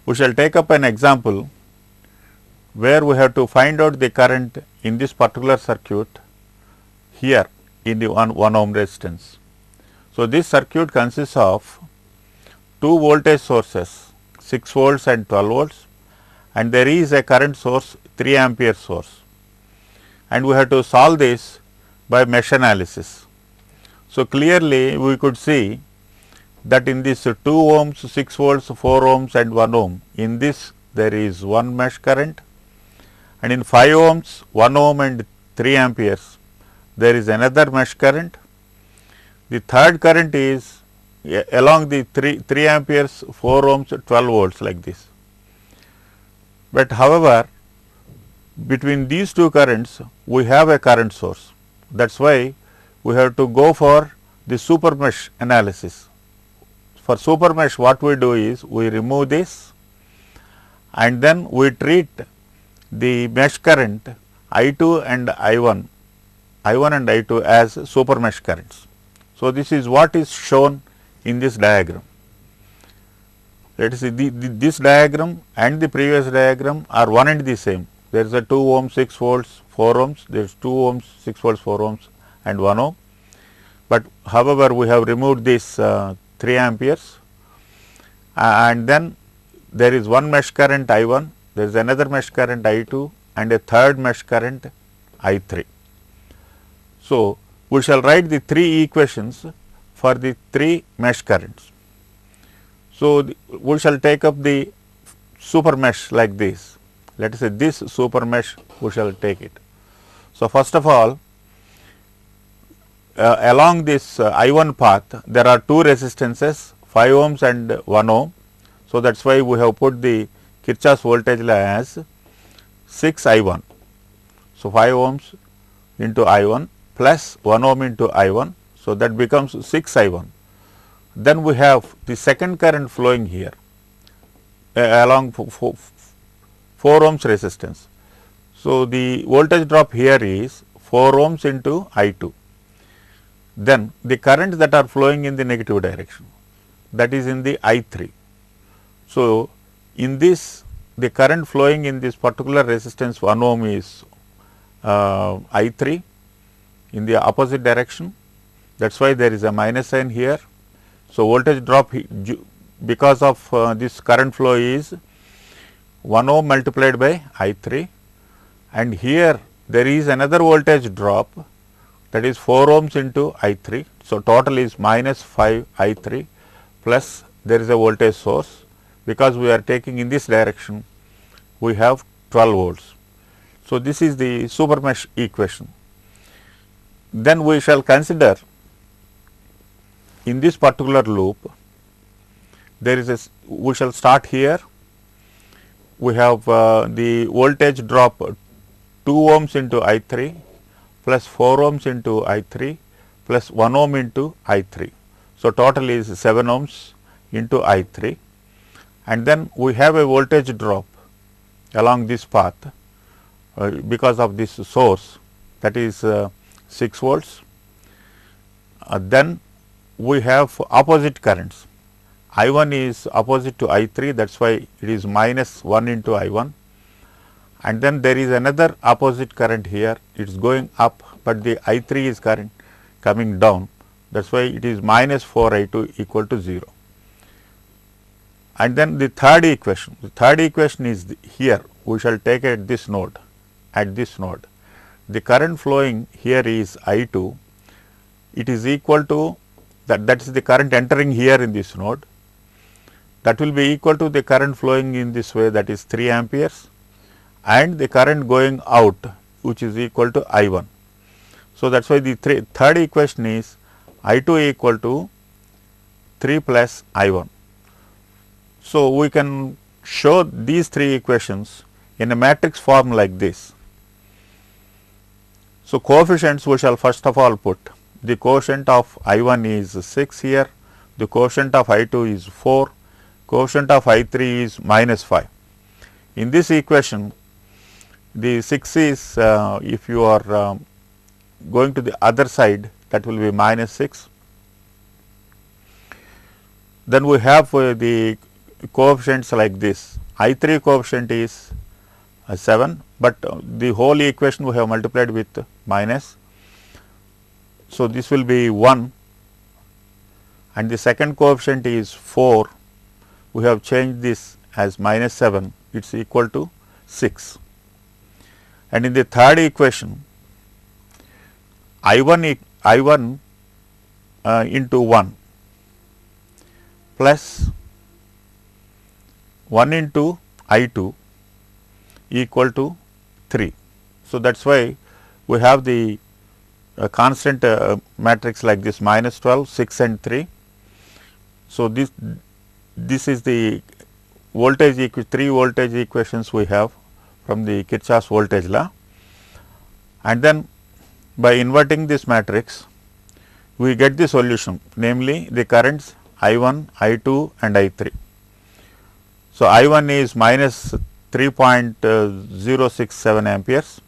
We shall take up an example where we have to find out the current in this particular circuit here in the 1 ohm resistance. So, this circuit consists of two voltage sources 6 volts and 12 volts, and there is a current source 3 ampere source, and we have to solve this by mesh analysis. So, clearly we could see that in this 2 ohms, 6 volts, 4 ohms and 1 ohm, in this there is one mesh current, and in 5 ohms, 1 ohm and 3 amperes there is another mesh current. The third current is along the 3 amperes, 4 ohms, 12 volts like this. But however, between these two currents we have a current source. That is why we have to go for the super mesh analysis. For super mesh, what we do is we remove this and then we treat the mesh current I2 and I1 and I2 as super mesh currents. So, this is what is shown in this diagram. Let us see, this diagram and the previous diagram are one and the same. There is a 2 ohms, 6 volts, 4 ohms, there is 2 ohms, 6 volts, 4 ohms and 1 ohm. But however, we have removed this 3 amperes, and then there is one mesh current I1, there is another mesh current I2 and a third mesh current I3. So, we shall write the 3 equations for the 3 mesh currents. So, we shall take up the super mesh like this. Let us say this super mesh we shall take it. So, first of all, along this I1 path there are two resistances 5 ohms and 1 ohm. So, that is why we have put the Kirchhoff's voltage law as 6 I1. So, 5 ohms into I1 plus 1 ohm into I1. So, that becomes 6 I1. Then we have the second current flowing here along 4 ohms resistance. So, the voltage drop here is 4 ohms into I2. Then the currents that are flowing in the negative direction, that is in the I3. So, in this the current flowing in this particular resistance 1 ohm is I3 in the opposite direction. That is why there is a minus sign here. So, voltage drop because of this current flow is 1 ohm multiplied by I3, and here there is another voltage drop, that is 4 ohms into I3. So, total is minus 5 I3 plus there is a voltage source, because we are taking in this direction we have 12 volts. So, this is the super mesh equation. Then we shall consider in this particular loop there is a, we shall start here, we have the voltage drop 2 ohms into I3 plus 4 ohms into I3 plus 1 ohm into I3. So, total is 7 ohms into I3, and then we have a voltage drop along this path because of this source, that is 6 volts. Then we have opposite currents. I1 is opposite to I3, that is why it is minus 1 into I1, and then there is another opposite current here, it is going up, but the I3 is current coming down, that is why it is minus 4 I2 equal to 0. And then the third equation is here, we shall take at this node, the current flowing here is I2, it is equal to that is the current entering here in this node, that will be equal to the current flowing in this way, that is 3 amperes, and the current going out, which is equal to I1. So, that is why the third equation is I2 equal to 3 plus I1. So, we can show these 3 equations in a matrix form like this. So, coefficients we shall first of all put, the quotient of I1 is 6 here, the quotient of I2 is 4, quotient of I3 is minus 5. In this equation, the 6 is if you are going to the other side, that will be minus 6. Then we have the coefficients like this. I3 coefficient is 7, but the whole equation we have multiplied with minus. So, this will be 1, and the second coefficient is 4. We have changed this as minus 7, it is equal to 6. And in the third equation, I1 into 1 plus 1 into I2 equal to 3. So, that is why we have the constant matrix like this, minus 12, 6 and 3. So, this is the voltage three voltage equations we have from the Kirchhoff's voltage law, and then by inverting this matrix we get the solution, namely the currents I1, I2 and I3. So, I1 is minus 3.067 amperes,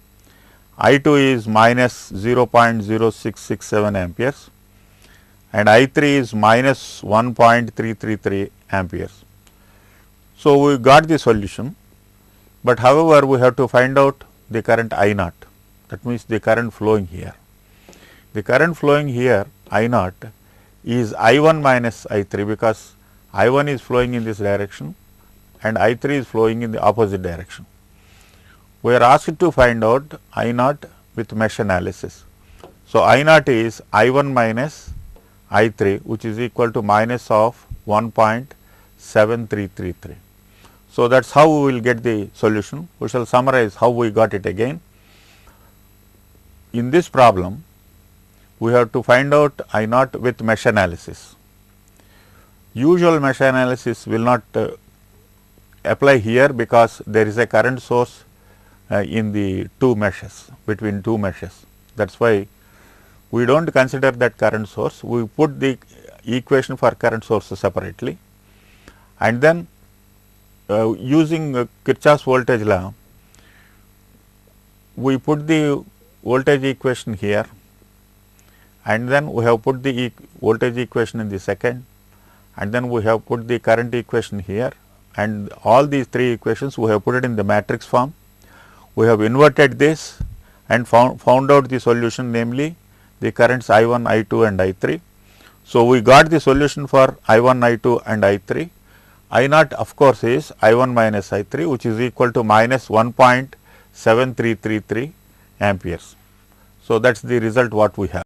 I2 is minus 0.0667 amperes, and I3 is minus 1.333 amperes. So, we got the solution, but however, we have to find out the current I0, that means the current flowing here. The current flowing here I0 is I1 minus I3, because I1 is flowing in this direction and I3 is flowing in the opposite direction. We are asked to find out I0 with mesh analysis. So, I0 is I1 minus I3, which is equal to minus of 1.7333. So, that is how we will get the solution. We shall summarize how we got it again. In this problem, we have to find out I0 with mesh analysis. Usual mesh analysis will not apply here, because there is a current source in the two meshes, between two meshes. That is why we do not consider that current source. We put the equation for current source separately, and then using Kirchhoff's voltage law, we put the voltage equation here, and then we have put the voltage equation in the second, and then we have put the current equation here, and all these three equations we have put it in the matrix form. We have inverted this and found out the solution, namely the currents I1, I2 and I3. So, we got the solution for I1, I2 and I3. I0 of course is I1 minus I3, which is equal to minus 1.7333 amperes. So, that is the result what we have.